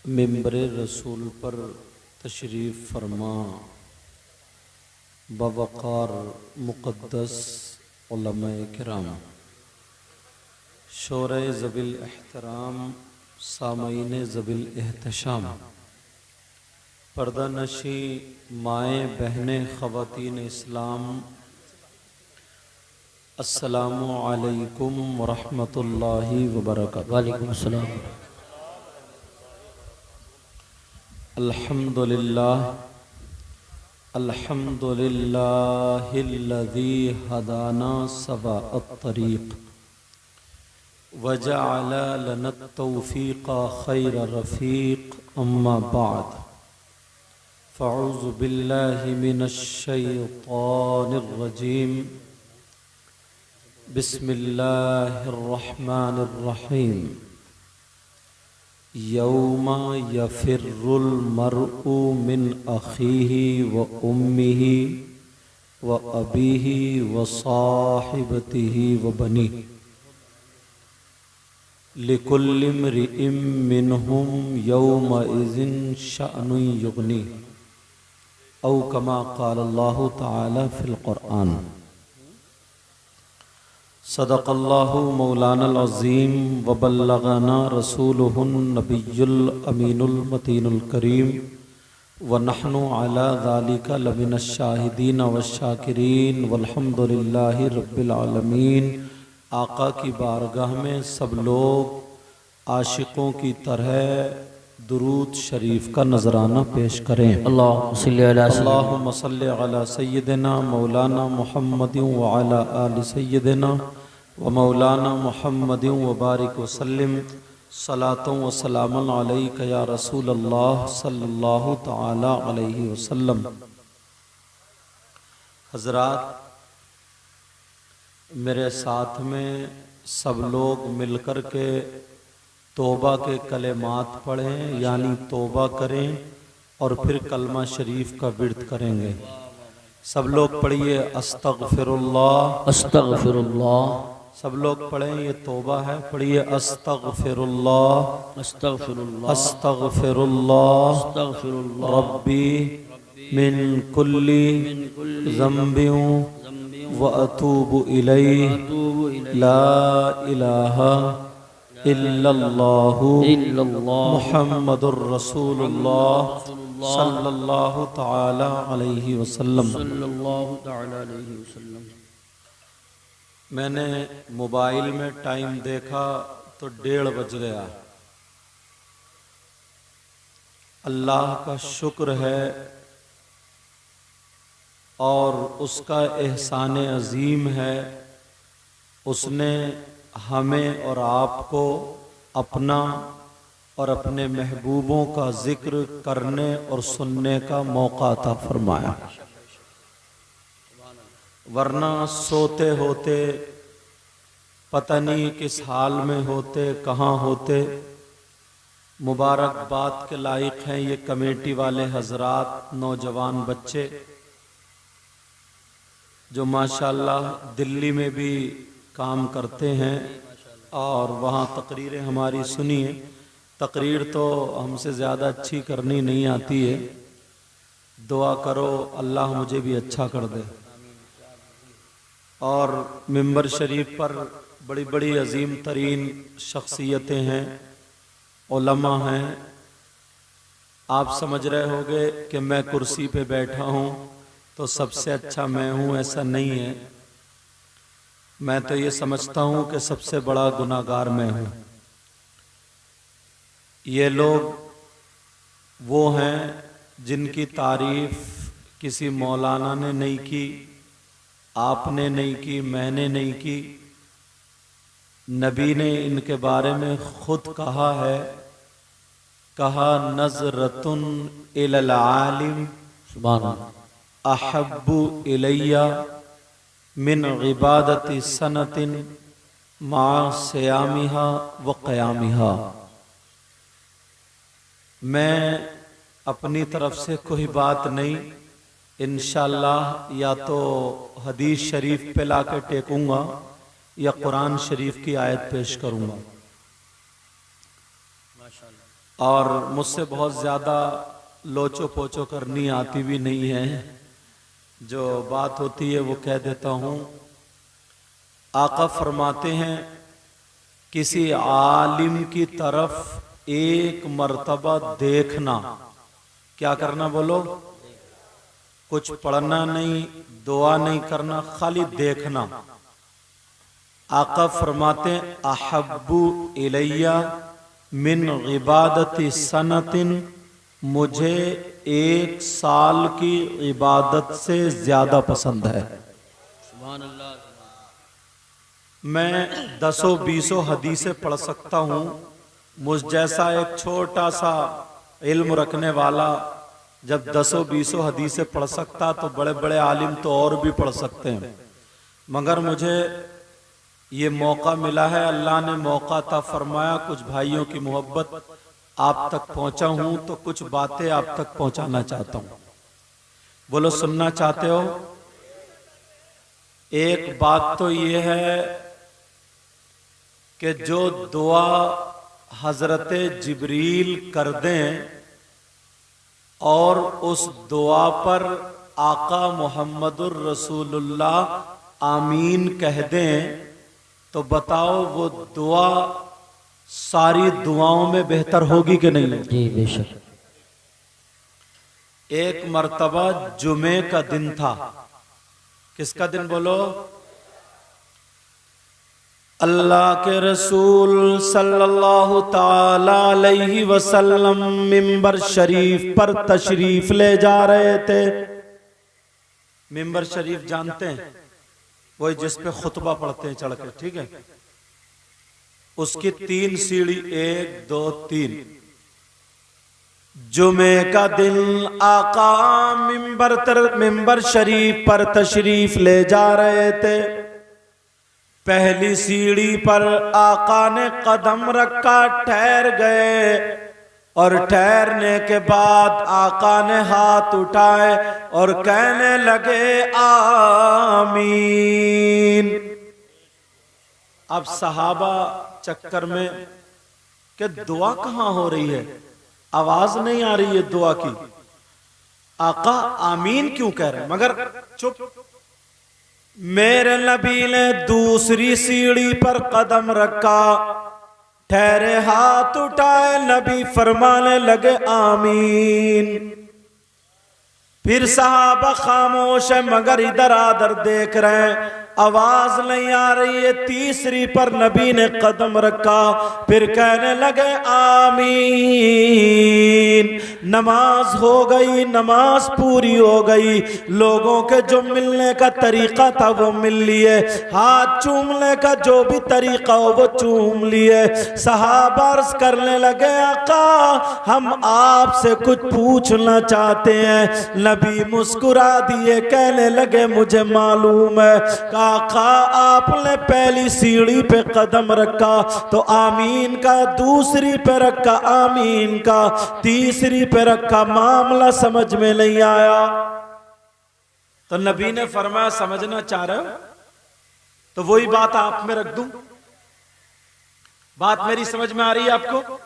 मिंबर रसूल पर तशरीफ़ फरमा बवक़ार मुक़द्दस उलमाए किराम, शोरे ज़बिल एहतराम, सामईन ज़बिल एहतशाम, पर्दा नशी माए बहने ख़वातीन इस्लाम, अस्सलामु अलैकुम वरहमतुल्लाहि वबरकातुहू। वालेकुम अस्सलाम। अल्हम्दुलिल्लाह अल्हम्दुलिल्लाहिल्लज़ी हदाना सवाअत तरीक़ वजअल लना तौफ़ीक़ खैर रफ़ीक़, अम्मा बाद फ़अऊज़ु बिल्लाहि मिनश शैतानिर रजीम, बिस्मिल्लाहिर रहमानिर रहीम। यौमा यफ़िर्रुल मर्उ मिन अख़ीही व उम्मिही व अबीही व साहिबतिही व बनीह, लिकुल्लि इम्रिइम मिनहुम यौमइज़िन शअनुन युग़नीह, औ कमा क़ाल अल्लाहु तआला फ़िल क़ुरआन। सदक़ल्लाहु मौलानल अज़ीम व बल्लग़ना रसूलुहुन नबियुल अमीनुल मतीनुल करीम व नहनु अला ज़ालिका लमिनश शाहिदीन वश्शाकिरीन वल्हम्दुलिल्लाहि रब्बिल आलमीन। आका की बारगाह में सब लोग आशिकों की तरह दुरूद शरीफ का नजराना पेश करें। अल्लाहुम्मा सल्लि अला सय्यिदिना मौलाना मुहम्मदिन व अला आलि सय्यिदिना व मौलाना मुहम्मदिन व बारिक वसल्लिम सलातुन व सलामुन अलैका या रसूल अल्लाह सल्लल्लाहु तआला अलैहि वसल्लम। हज़रात, मेरे साथ में सब लोग मिलकर के तौबा के कलेमात पढ़ें, यानी तौबा करें और फिर कलमा शरीफ का विर्द करेंगे। सब लोग पढ़िए अस्तगफिरुल्लाह अस्तगफिरुल्लाह। सब लोग पढ़ें, ये तौबा है। पढ़िए अस्तगफिरुल्लाह अस्तगफिरुल्लाह अस्तगफिरुल्लाह अस्तगफिरुल्लाह रब्बी मिन कुल्ली ज़ंबिन व अतूबु इलैहि ला इलाहा इल्लल्लाहु मुहम्मदुर रसूलुल्लाह सल्लल्लाहु तआला अलैहि वसल्लम। मैंने मोबाइल में टाइम देखा तो 1:30 बज गया। अल्लाह का शुक्र है और उसका एहसान अजीम है, उसने हमें और आपको अपना और अपने महबूबों का जिक्र करने और सुनने का मौका अता फरमाया। वरना सोते होते पता नहीं किस हाल में होते, कहाँ होते। मुबारकबाद के लायक हैं ये कमेटी वाले हजरात, नौजवान बच्चे जो माशाल्लाह दिल्ली में भी काम करते हैं और वहाँ तकरीरें हमारी सुनिए। तकरीर तो हमसे ज़्यादा अच्छी करनी नहीं आती है, दुआ करो अल्लाह मुझे भी अच्छा कर दे। और मिंबर शरीफ पर बड़ी बड़ी अजीम तरीन शख्सियतें हैं, उलमा हैं। आप समझ रहे होंगे कि मैं कुर्सी पे बैठा हूँ तो सबसे अच्छा मैं हूँ, ऐसा नहीं है। मैं तो ये समझता हूँ कि सबसे बड़ा गुनाहगार मैं हूँ। ये लोग वो हैं जिनकी तारीफ किसी मौलाना ने नहीं की, आपने नहीं की, मैंने नहीं की। नबी ने इनके बारे में खुद कहा है, कहा नज़रतुन इलल आलिम अहब्बु इलैया मिन इबादति सनतिन मा सियामिहा व क़यामिहा। मैं अपनी तरफ से कोई बात नहीं, इंशाअल्लाह या तो हदीस शरीफ पे ला के टेकूंगा या कुरान शरीफ की आयत पेश करूंगा। और मुझसे बहुत ज़्यादा लोचो पोचो करनी आती भी नहीं है, जो बात होती है वो कह देता हूँ। आका फरमाते हैं किसी आलिम की तरफ एक मर्तबा देखना, क्या करना बोलो? कुछ पढ़ना नहीं, दुआ नहीं करना, खाली देखना। आका फरमाते हैं अहब्बु इलैया मिन इबादती सनतिन, मुझे 1 साल की इबादत से ज्यादा पसंद है। सुभान अल्लाह। मैं 10-20 हदीसें पढ़ सकता हूँ। मुझ जैसा एक छोटा सा इल्म रखने वाला जब 10-20 हदीसें पढ़ सकता तो बड़े बड़े आलिम तो और भी पढ़ सकते हैं, मगर मुझे ये मौका मिला है, अल्लाह ने मौका था फरमाया, कुछ भाइयों की मोहब्बत आप तक पहुंचा हूं तो कुछ बातें आप तक पहुंचाना चाहता हूं। बोलो सुनना चाहते हो? एक बात तो ये है कि जो दुआ हजरत जिब्रील कर दें और उस दुआ पर आका मोहम्मदुर रसूलुल्लाह आमीन कह दें तो बताओ वो दुआ सारी दुआओं में बेहतर होगी कि नहीं? जी बेशक। एक मर्तबा जुमे का दिन था। किसका दिन बोलो? अल्लाह के रसूल सल्लल्लाहु ताला अलैहि वसल्लम मिंबर शरीफ पर तशरीफ ले जा रहे थे। मिंबर शरीफ जानते हैं? वही जिस पे खुतबा पढ़ते हैं चढ़ के, ठीक है? उसकी 3 सीढ़ी, 1 2 3। जुमे का दिन आका मिंबर शरीफ पर तशरीफ ले जा रहे थे। पहली सीढ़ी पर आका ने कदम रखा, ठहर गए और ठहरने के बाद आका ने हाथ उठाए और कहने लगे आमीन। अब सहाबा चक्कर में कि दुआ कहां हो रही है, आवाज नहीं आ रही है दुआ की, आका आमीन क्यों कह रहे हैं? मगर चुप। मेरे नबी ने दूसरी सीढ़ी पर कदम रखा, ठहरे, हाथ उठाए, नबी फरमाने लगे आमीन। फिर सहाबा खामोश है मगर इधर आधर देख रहे हैं, आवाज नहीं आ रही है। तीसरी पर नबी ने कदम रखा, फिर कहने लगे आमीन। नमाज हो गई, नमाज पूरी हो गई। लोगों के जो मिलने का तरीका था वो मिल लिए, हाथ चूमने का जो भी तरीका हो वो चूम लिए। सहाबा अर्ज करने लगे आका हम आपसे कुछ पूछना चाहते हैं। नबी मुस्कुरा दिए, कहने लगे मुझे मालूम है। आका आपने पहली सीढ़ी पे कदम रखा तो आमीन का, दूसरी पे रखा आमीन का, तीसरी पे रखा, मामला समझ में नहीं आया। तो नबी ने फरमाया समझना चाह रहे हो तो वही बात आप में रख दूं। बात मेरी समझ में आ रही है आपको?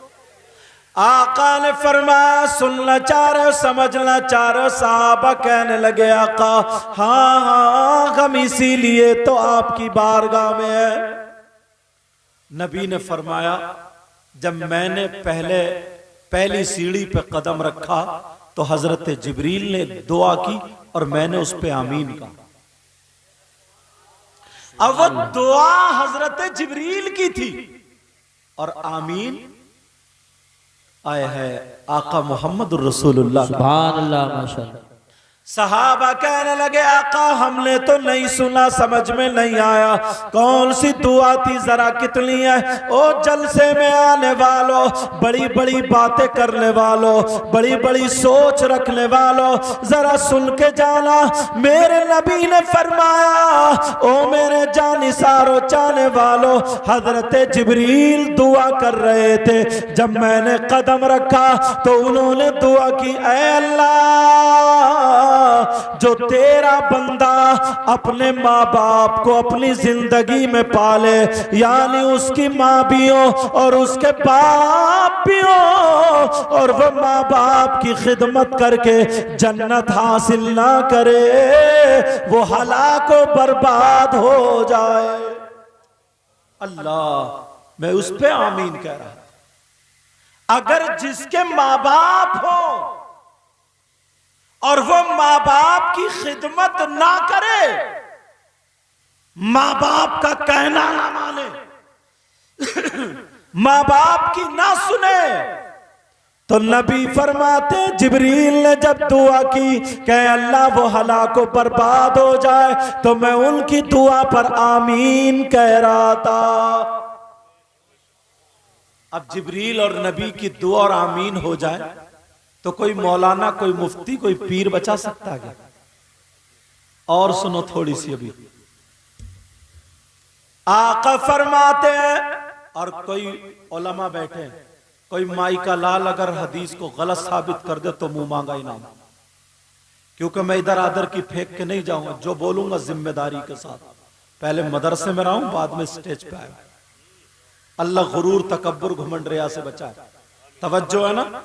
आका ने फरमाया सुनना चाह रहे हो, समझना चाह रहे हो? साहबा कहने लगे आका हाँ हाँ हम इसीलिए तो आपकी बारगाह में है। नबी ने फरमाया जब मैंने पहली सीढ़ी पे कदम रखा तो हजरत जिब्रील ने दुआ की और मैंने उस पे आमीन कहा। अब वो दुआ हजरत जिब्रील की थी और आमीन आया है आका मोहम्मद रसूलुल्लाह। सुभान अल्लाह, माशाअल्लाह। सहाबा कहने लगे आका हमने तो नहीं सुना, समझ में नहीं आया कौन सी दुआ थी, जरा कितनी है? ओ जलसे में आने वालों, बड़ी बड़ी बातें करने वालों, बड़ी बड़ी सोच रखने वालों, जरा सुन के जाना। मेरे नबी ने फरमाया ओ मेरे जानिसारो चाहने वालों, हजरत जिब्रील दुआ कर रहे थे। जब मैंने कदम रखा तो उन्होंने दुआ की, ऐ अल्लाह जो तेरा बंदा अपने माँ बाप को अपनी जिंदगी में पाले, यानी उसकी माँ भी हो और उसके बाप भी हो, और वह माँ बाप की खिदमत करके जन्नत हासिल ना करे, वो हलाक व बर्बाद हो जाए। अल्लाह, मैं उस पे आमीन कह रहा। अगर जिसके माँ बाप हो और वो माँ बाप की खिदमत ना करे, माँ बाप का कहना ना माने, माँ बाप की ना सुने, तो नबी फरमाते जिब्रील ने जब दुआ की कि अल्लाह वो हलाक व बर्बाद हो जाए, तो मैं उनकी दुआ पर आमीन कह रहा था। अब जिब्रील और नबी की दुआ और आमीन हो जाए तो कोई मौलाना, कोई मुफ्ती, कोई पीर बचा सकता है? और सुनो थोड़ी सी अभी। आका फरमाते हैं, और कोई उलमा बैठे हैं, कोई माई का लाल अगर हदीस को गलत साबित कर दे तो मुंह मांगा इनाम, क्योंकि मैं इधर आदर की फेंक के नहीं जाऊंगा, जो बोलूंगा जिम्मेदारी के साथ। पहले मदरसे में रहूं, बाद में स्टेज पे आया। अल्लाह गुरूर, तकब्बुर, घमंड, रिया से बचाए। तवज्जो है ना।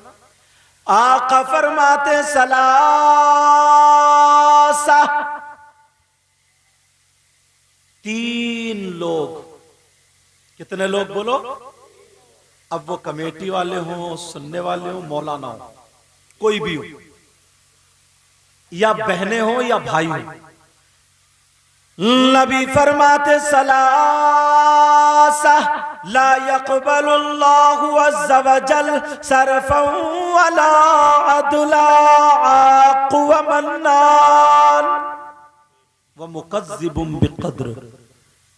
आका फरमाते सलासा, 3 लोग। कितने लोग बोलो? अब वो कमेटी वाले हों, सुनने वाले हों, मौलाना हो, कोई भी हो, या बहनें हो या भाई हो, नबी फरमाते सलासा ला यक़बलुल्लाहु अज़्ज़ा वजल सरफ़न वला अदला आक़ व मन्नान व मुकज़्ज़िबुन बिक़द्र।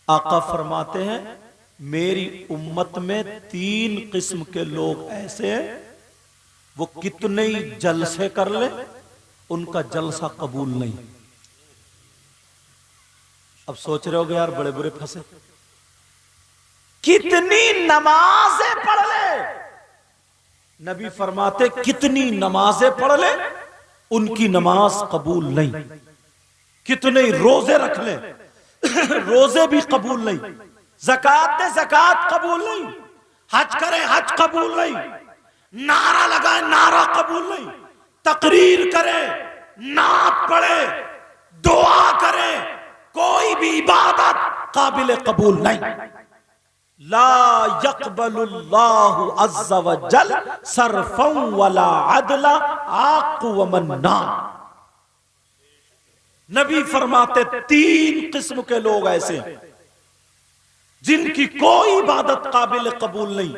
आका फरमाते हैं मेरी उम्मत में 3 किस्म के लोग ऐसे हैं, वो कितने ही जलसे कर ले, उनका जलसा कबूल नहीं। अब सोच रहे होगे यार बड़े बुरे फंसे, कितनी नमाजें पढ़ ले, नबी फरमाते कितनी नमाजें पढ़ ले, उनकी नमाज कबूल नहीं। कितने ही रोजे रख ले, रोजे भी कबूल नहीं। ज़कात दे, ज़कात कबूल नहीं। हज करे, हज कबूल नहीं। नारा लगाए, नारा कबूल नहीं। तकरीर करे, नात पढ़े, दुआ करे, कोई भी इबादत काबिल कबूल नहीं। ला यक़बलुल्लाहु अज़्ज़ा वजल सरफ़न वला अदला आक़ व मन्नान। नबी फरमाते 3 किस्म के लोग ऐसे हैं जिनकी कोई इबादत काबिल कबूल नहीं।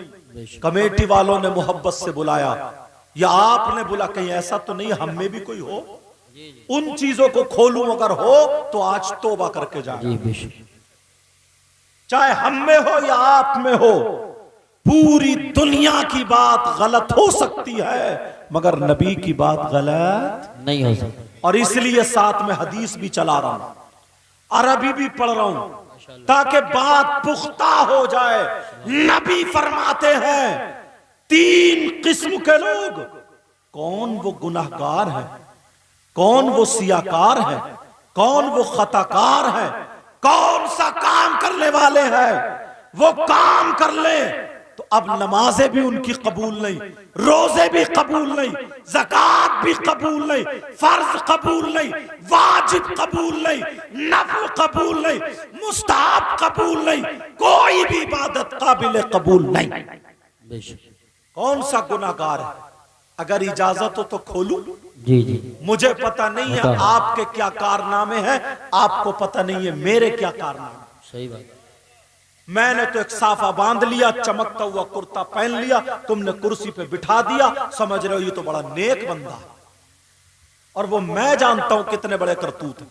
कमेटी वालों ने मोहब्बत से बुलाया, या आपने बुला, कहीं ऐसा तो नहीं हम में भी कोई हो? उन चीजों को खोलूं अगर हो तो आज तौबा करके जाए। चाहे हम में हो या आप में हो, पूरी दुनिया की बात गलत हो सकती है, मगर नबी की बात गलत नहीं हो सकती। और इसलिए साथ में हदीस भी चला रहा हूं, अरबी भी पढ़ रहा हूं, ताकि बात पुख्ता हो जाए। नबी फरमाते हैं 3 किस्म के लोग। कौन वो गुनाहगार है, कौन वो सियाकार है, कौन वो खताकार है, कौन सा काम करने वाले हैं, वो काम कर ले तो अब नमाजें भी उनकी कबूल नहीं, रोजे भी कबूल नहीं, ज़कात भी कबूल नहीं, फर्ज कबूल नहीं, वाजिब कबूल नहीं, नफल कबूल नहीं, मुस्ताहब कबूल नहीं, कोई भी इबादत काबिल कबूल नहीं। कौन सा गुनाहगार है? अगर इजाजत हो तो खोलूं? जी जी। मुझे पता नहीं है आपके क्या कारनामे हैं, आपको पता नहीं है मेरे क्या कारनामे। सही बात। मैंने तो एक साफा बांध लिया, चमकता हुआ कुर्ता पहन लिया, तुमने कुर्सी पे बिठा दिया, समझ रहे हो ये तो बड़ा नेक बंदा, और वो मैं जानता हूं कितने बड़े करतूत हैं।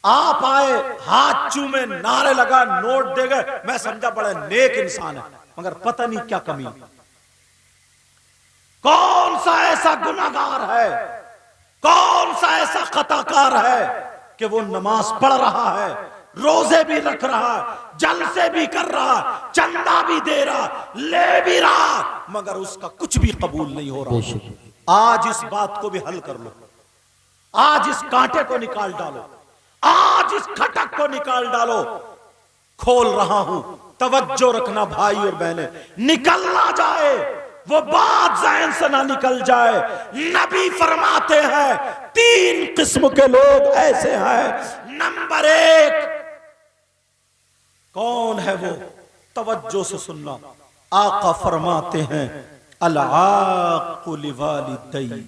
आप आए, हाथ चूमे, नारे लगा, नोट दे गए, मैं समझा बड़ा नेक इंसान है, मगर पता नहीं क्या कमी। कौन सा ऐसा गुनाहगार है, कौन सा ऐसा खताकार है कि वो नमाज पढ़ रहा है, रोजे भी रख रहा, जलसे भी कर रहा, चंदा भी दे रहा, ले भी रहा, मगर उसका कुछ भी कबूल नहीं हो रहा। आज इस बात को भी हल कर लो। आज इस कांटे को निकाल डालो, आज इस खटक को निकाल डालो। खोल रहा हूं, तवज्जो रखना भाई और बहने, निकल ना जाए वो बात ज़हन से ना निकल जाए। नबी फरमाते हैं 3 किस्म के लोग ऐसे हैं। नंबर 1 कौन है वो? तवज्जो से सुनना। आका फरमाते हैं अल-आक़ु लिवालिदैहि।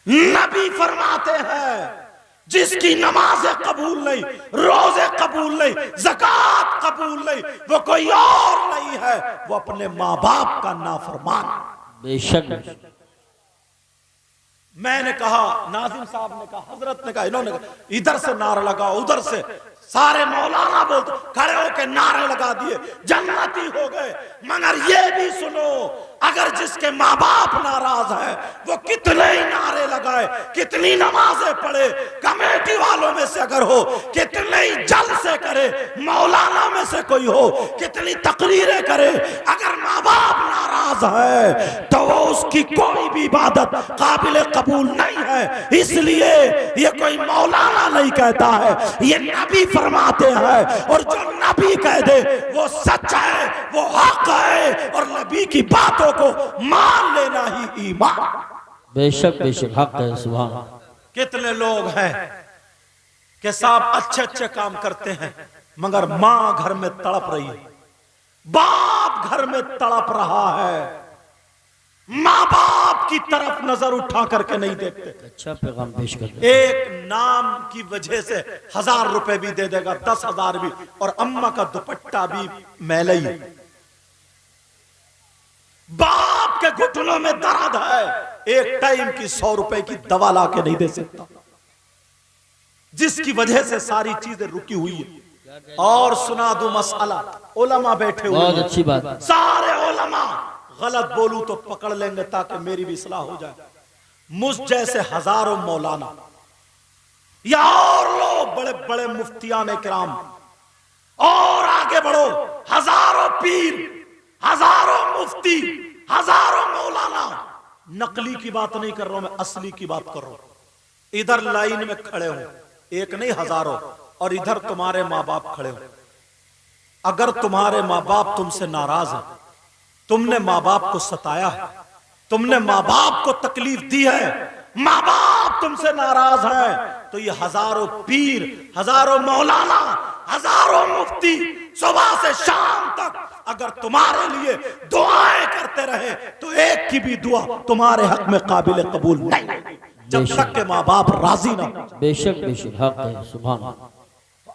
नबी फरमाते हैं जिसकी नमाजें कबूल नहीं, रोजे कबूल नहीं, ज़कात कबूल नहीं, वो कोई और नहीं है, वो अपने माँ बाप का नाफरमान। बेशक। मैंने कहा, नाज़िम साहब ने कहा, हजरत ने कहा, इन्होंने कहा, इधर से नारा लगाओ, उधर से सारे मौलाना बोलते, खड़े होके नारे लगा दिए, जन्नती हो गए। मगर ये भी सुनो, अगर जिसके माँ बाप नाराज है वो कितने ही नारे लगाए, कितनी नमाजें पढ़े, कमेटी वालों में से अगर हो, कितने ही जलसे करे, मौलाना में से कोई हो, कितनी तकरीरें करे, अगर माँ बाप नाराज है तो वो उसकी कोई भी इबादत काबिल कबूल नहीं है। इसलिए ये कोई मौलाना नहीं कहता है, ये नबी फरमाते हैं, और जो नबी कह दे वो सच है, वो हक है, और नबी की बातों को मान लेना ही ईमान। बेशक बेशक हक है। सुभान। कितने लोग हैं कि साहब अच्छे अच्छे काम करते हैं मगर मां घर में तड़प रही है, बाप घर में तड़प रहा है, माँ बाप की तरफ नजर उठा करके नहीं देखते। अच्छा पैगाम पेश करते। एक नाम की वजह से 1000 रुपए भी दे देगा, 10,000 भी, और अम्मा का दुपट्टा भी मैला ही। बाप के घुटनों में दर्द है, एक टाइम की 100 रुपए की दवा ला के नहीं दे सकता, जिसकी वजह से सारी चीजें रुकी हुई है। और सुना दो मसला, उलमा बैठे हुए, बहुत अच्छी बात। सारे उलमा, गलत बोलूं तो पकड़ लेंगे ताकि मेरी भी इस्लाह हो जाए। मुझ जैसे हजारों मौलाना या और लोग, बड़े बड़े मुफ्तियान किराम, और आगे बढ़ो, हजारों पीर, हजारों मुफ्ती, हजारों मौलाना। नकली की बात नहीं कर रहा हूं मैं, असली की बात कर रहा हूं। इधर लाइन में खड़े हो, एक नहीं हजारों, और इधर तुम्हारे माँ बाप खड़े हो। अगर तुम्हारे माँ बाप तुमसे नाराज है, तुमने माँ बाप को सताया है, तुमने माँ बाप को तकलीफ दी है, माँ बाप तुमसे नाराज है, तो ये हजारों पीर, हजारों मौलाना, हजारों मुफ्ती सुबह से शाम तक अगर तुम्हारे लिए दुआएं करते रहे तो एक की भी दुआ तुम्हारे हक में काबिल कबूल नहीं, जब तक के माँ बाप राजी ना। बेशक बेशक हक है। सुभान।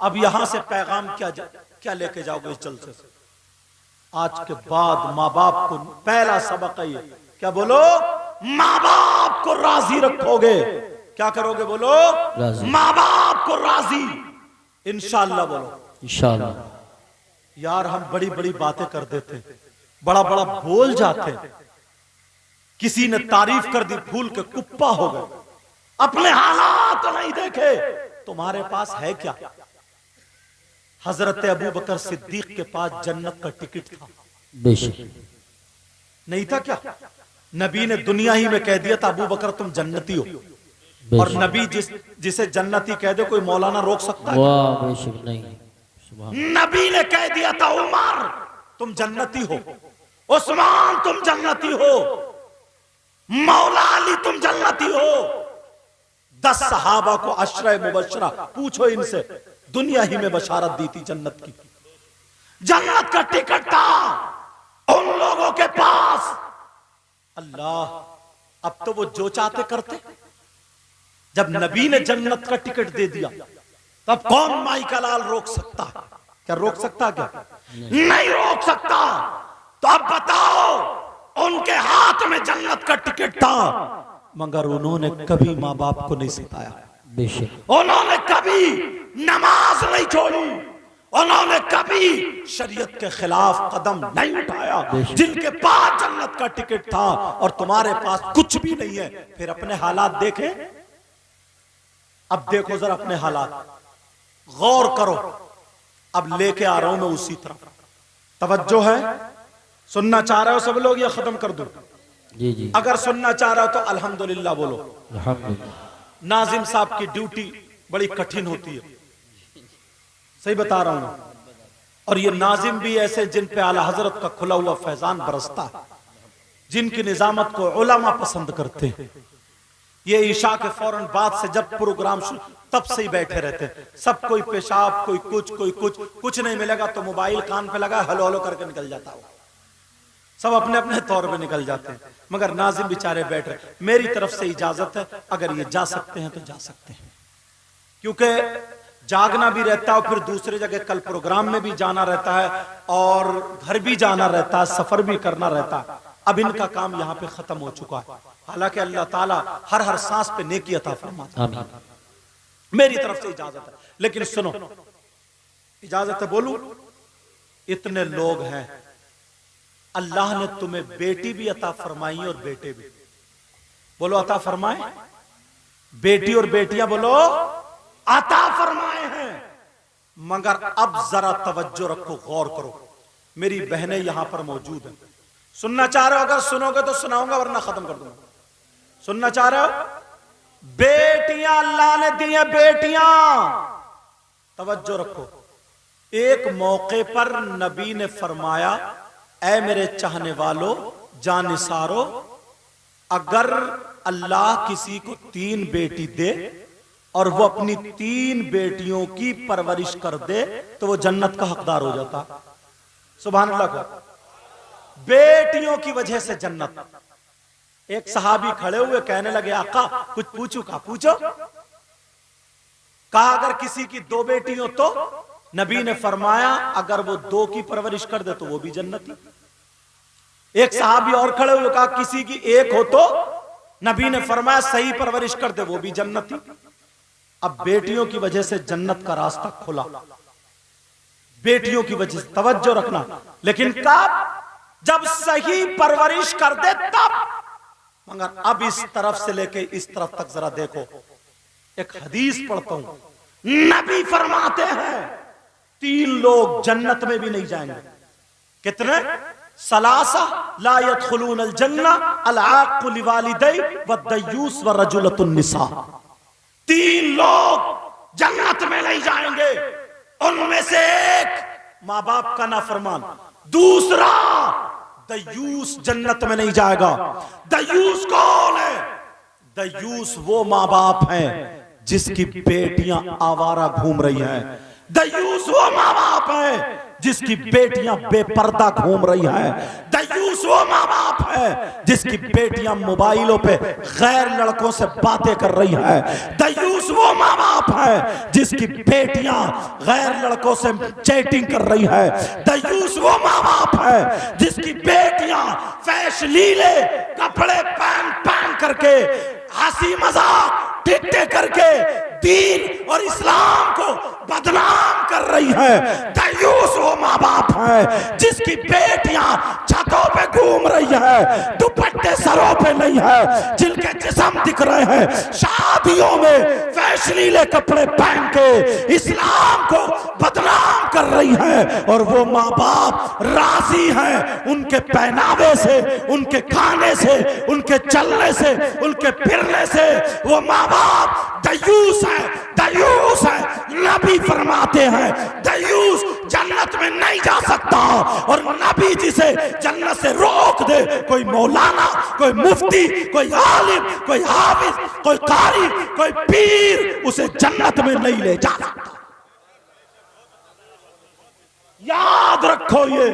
अब यहां से पैगाम क्या लेके जाओगे इस जलसे से? आज के बाद माँ बाप को पहला सबक है ये, क्या बोलो? माँ बाप को राजी रखोगे। क्या करोगे? बोलो माँ बाप को राजी। इंशाअल्लाह बोलो इंशाअल्लाह। यार हम बड़ी बड़ी बातें कर देते, बड़ा बड़ा बोल जाते, किसी ने तारीफ कर दी, फूल के कुप्पा हो गए, अपने हालात नहीं देखे। तुम्हारे पास है क्या? हजरत अबू बकर सिद्दीक के पास जन्नत का टिकट था, बेशक नहीं था क्या? नबी ने दुनिया ही में कह दिया था अबू बकर तुम जन्नती हो, और नबी जिसे जन्नती कह दे कोई मौलाना रोक सकता है? वाह बेशक नहीं। नबी ने कह दिया था उमर तुम जन्नती हो, उस्मान तुम जन्नती हो, मौला अली तुम जन्नती हो। 10 सहाबा को अशरा मुबशरा, पूछो इनसे, दुनिया ही में बशारत दी थी जन्नत की, जन्नत का टिकट था उन लोगों के पास। अल्लाह, अब तो वो जो चाहते करते। जब नबी ने जन्नत का टिकट दे दिया तब कौन माई का लाल रोक सकता? क्या रोक सकता? क्या नहीं रोक सकता। तो अब बताओ, उनके हाथ में जन्नत का टिकट था मगर उन्होंने कभी माँ बाप को नहीं सताया, बेशक उन्होंने कभी नमाज नहीं छोड़ी, उन्होंने कभी शरीयत के खिलाफ कदम नहीं उठाया। जिनके पास जन्नत का टिकट था और तुम्हारे पास कुछ भी नहीं है, फिर अपने हालात देखें। अब देखो जरा अपने हालात, गौर करो। अब लेके आ रहा हूं मैं उसी तरफ, तवज्जो है? सुनना चाह रहे हो सब लोग या खत्म कर दूं? जी जी। अगर सुनना चाह रहे हो तो अल्हम्दुलिल्लाह बोलो। अल्हम्दुलिल्लाह। नाजिम साहब की ड्यूटी बड़ी कठिन होती है, सही बता रहा हूं। और ये नाजिम भी ऐसे जिन पे आला हजरत का खुला हुआ फैजान बरसता है, जिनकी निजामत को उलमा पसंद करते हैं। ये ईशा के फौरन बाद से जब प्रोग्राम तब से ही बैठे रहते हैं, सब कोई पेशाब, कोई कुछ नहीं मिलेगा तो मोबाइल कान पे लगा हेलो हेलो करके निकल जाता हो। सब अपने अपने तौर पे निकल जाते हैं, मगर नाजिम बेचारे बैठ रहे। मेरी तरफ से इजाजत है, अगर ये जा सकते हैं तो जा सकते हैं, क्योंकि जागना भी रहता है और फिर दूसरे जगह कल प्रोग्राम में भी जाना रहता है और घर भी जाना रहता है, सफर भी करना रहता है। अब इनका काम यहाँ पे खत्म हो चुका है। हालांकि अल्लाह ताला हर सांस पे नेकी अता फरमाता है। मेरी तरफ से इजाजत है, लेकिन सुनो, इजाजत है बोलूं? इतने लोग हैं, अल्लाह ने तुम्हें बेटी भी अता फरमाई और बेटे भी। बोलो अता फरमाए। बेटी और बेटियां बोलो अता फरमाए हैं, मगर अब जरा तवज्जो रखो, गौर करो। मेरी बहनें यहां पर मौजूद हैं, सुनना चाह रहे हो? अगर सुनोगे तो सुनाऊंगा, वरना खत्म कर दूंगा। सुनना चाह रहे हो? बेटियां अल्लाह ने दी हैं, बेटियां, तवज्जो रखो। एक मौके पर नबी ने फरमाया, ऐ मेरे चाहने वालों, जानिसारो, अगर अल्लाह किसी को 3 बेटी दे और वो अपनी 3 बेटियों की परवरिश कर दे तो वो जन्नत का हकदार हो जाता। सुभान अल्लाह। बेटियों की वजह से जन्नत। एक सहाबी खड़े हुए कहने लगे, आका कुछ पूछू? का पूछो। कहा अगर किसी की 2 बेटी हो तो? नबी ने फरमाया अगर वो 2 की परवरिश कर दे तो वो भी जन्नती। एक सहाबी और खड़े हुए, कहा किसी की 1 हो तो? नबी ने फरमाया सही परवरिश कर दे वो भी जन्नती। अब बेटियों की वजह से जन्नत का रास्ता खुला, बेटियों की वजह से। तवज्जो रखना, लेकिन कब? जब सही परवरिश कर दे तब। मगर अब इस तरफ से लेके इस तरफ तक जरा देखो, एक हदीस पढ़ता हूं, नबी फरमाते हैं 3 लोग जन्नत में भी नहीं जाएंगे। कितने? सलासा ला यदखुलून अल जन्ना अल आक़ु लिवालिदै व दय्यूस व रजुलतुन निसा। 3 लोग जन्नत में नहीं जाएंगे, उनमें से एक माँ बाप का नाफरमान, दूसरा दयूस जन्नत में नहीं जाएगा। दयूस कौन है? दयूस वो माँ बाप हैं जिसकी बेटियां आवारा घूम रही हैं। दयूस वो माँ बाप हैं जिसकी बेटियां बेपर्दा घूम रही हैं। दयूस वो माँ बाप है जिसकी बेटियां मोबाइलों पे गैर लड़कों से बातें कर रही हैं। दयूस वो माँ बाप है जिसकी बेटियां गैर लड़कों से चैटिंग कर रही है। दयूस वो माँ बाप है जिसकी बेटियां फैशलीले कपड़े पहन करके हंसी मजाक टिट्टे करके दीन और इस्लाम को बदनाम कर रही है। दयूस वो माँ बाप है जिसकी बेटियां छतों पे घूम रही है, दुपट्टे सरों पे नहीं है, जिनके जिस्म दिख रहे हैं, शादियों में फैशनीले कपड़े पहन के इस्लाम को बदनाम कर रही है। और वो माँ बाप राजी हैं उनके पहनावे से, उनके खाने से, उनके चलने से, उनके फिरने से। वो माँ बाप दयूस है, दयूस है। नबी फरमाते हैं दयूस जन्नत में नहीं जा सकता। और नबी जिसे जन्नत से रोक दे, कोई मौलाना, कोई मुफ्ती, कोई आलिम, कोई हाफिज, कोई कारी, कोई पीर, उसे जन्नत में नहीं ले जा सकता। याद रखो ये।